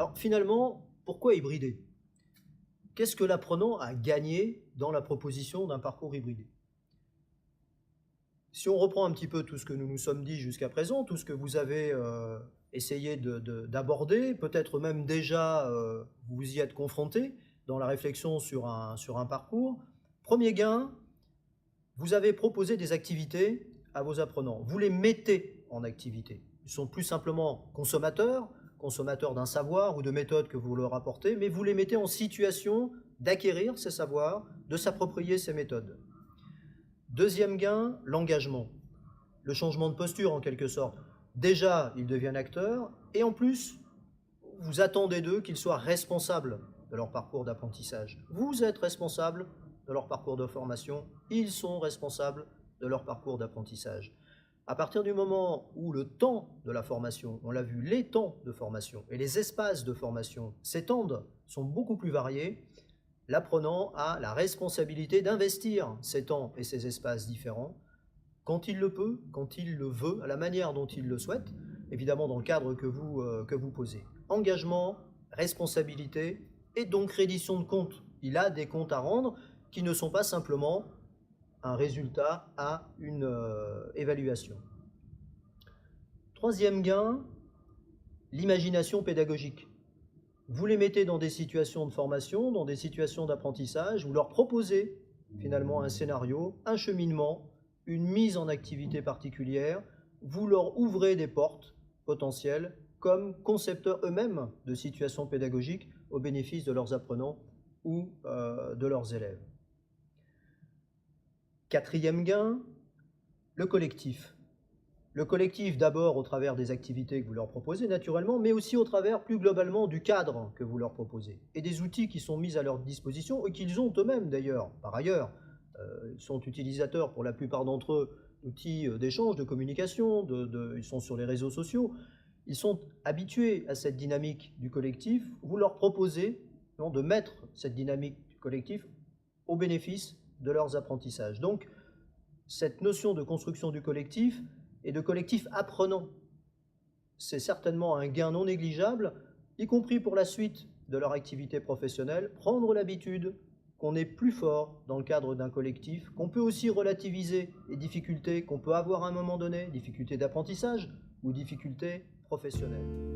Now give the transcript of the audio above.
Alors finalement, pourquoi hybrider? Qu'est-ce que l'apprenant a gagné dans la proposition d'un parcours hybridé? Si on reprend un petit peu tout ce que nous nous sommes dit jusqu'à présent, tout ce que vous avez essayé d'aborder, peut-être même déjà vous y êtes confronté dans la réflexion sur un parcours, premier gain, vous avez proposé des activités à vos apprenants. Vous les mettez en activité. Ils sont plus simplement consommateurs d'un savoir ou de méthodes que vous leur apportez, mais vous les mettez en situation d'acquérir ces savoirs, de s'approprier ces méthodes. Deuxième gain, l'engagement. Le changement de posture en quelque sorte. Déjà, ils deviennent acteurs, et en plus, vous attendez d'eux qu'ils soient responsables de leur parcours d'apprentissage. Vous êtes responsable de leur parcours de formation, ils sont responsables de leur parcours d'apprentissage. À partir du moment où le temps de la formation, on l'a vu, les temps de formation et les espaces de formation s'étendent, sont beaucoup plus variés, l'apprenant a la responsabilité d'investir ces temps et ces espaces différents quand il le peut, quand il le veut, à la manière dont il le souhaite, évidemment dans le cadre que vous posez. Engagement, responsabilité et donc reddition de comptes. Il a des comptes à rendre qui ne sont pas simplement un résultat à une évaluation. Troisième gain, l'imagination pédagogique. Vous les mettez dans des situations de formation, dans des situations d'apprentissage, vous leur proposez finalement un scénario, un cheminement, une mise en activité particulière, vous leur ouvrez des portes potentielles comme concepteurs eux-mêmes de situations pédagogiques au bénéfice de leurs apprenants ou de leurs élèves. Quatrième gain, le collectif. Le collectif d'abord au travers des activités que vous leur proposez naturellement, mais aussi au travers plus globalement du cadre que vous leur proposez et des outils qui sont mis à leur disposition et qu'ils ont eux-mêmes d'ailleurs, par ailleurs. Ils sont utilisateurs pour la plupart d'entre eux d'outils d'échange, de communication, ils sont sur les réseaux sociaux. Ils sont habitués à cette dynamique du collectif. Vous leur proposez de mettre cette dynamique du collectif au bénéfice de leurs apprentissages. Donc, cette notion de construction du collectif et de collectif apprenant, c'est certainement un gain non négligeable, y compris pour la suite de leur activité professionnelle, prendre l'habitude qu'on est plus fort dans le cadre d'un collectif, qu'on peut aussi relativiser les difficultés qu'on peut avoir à un moment donné, difficultés d'apprentissage ou difficultés professionnelles.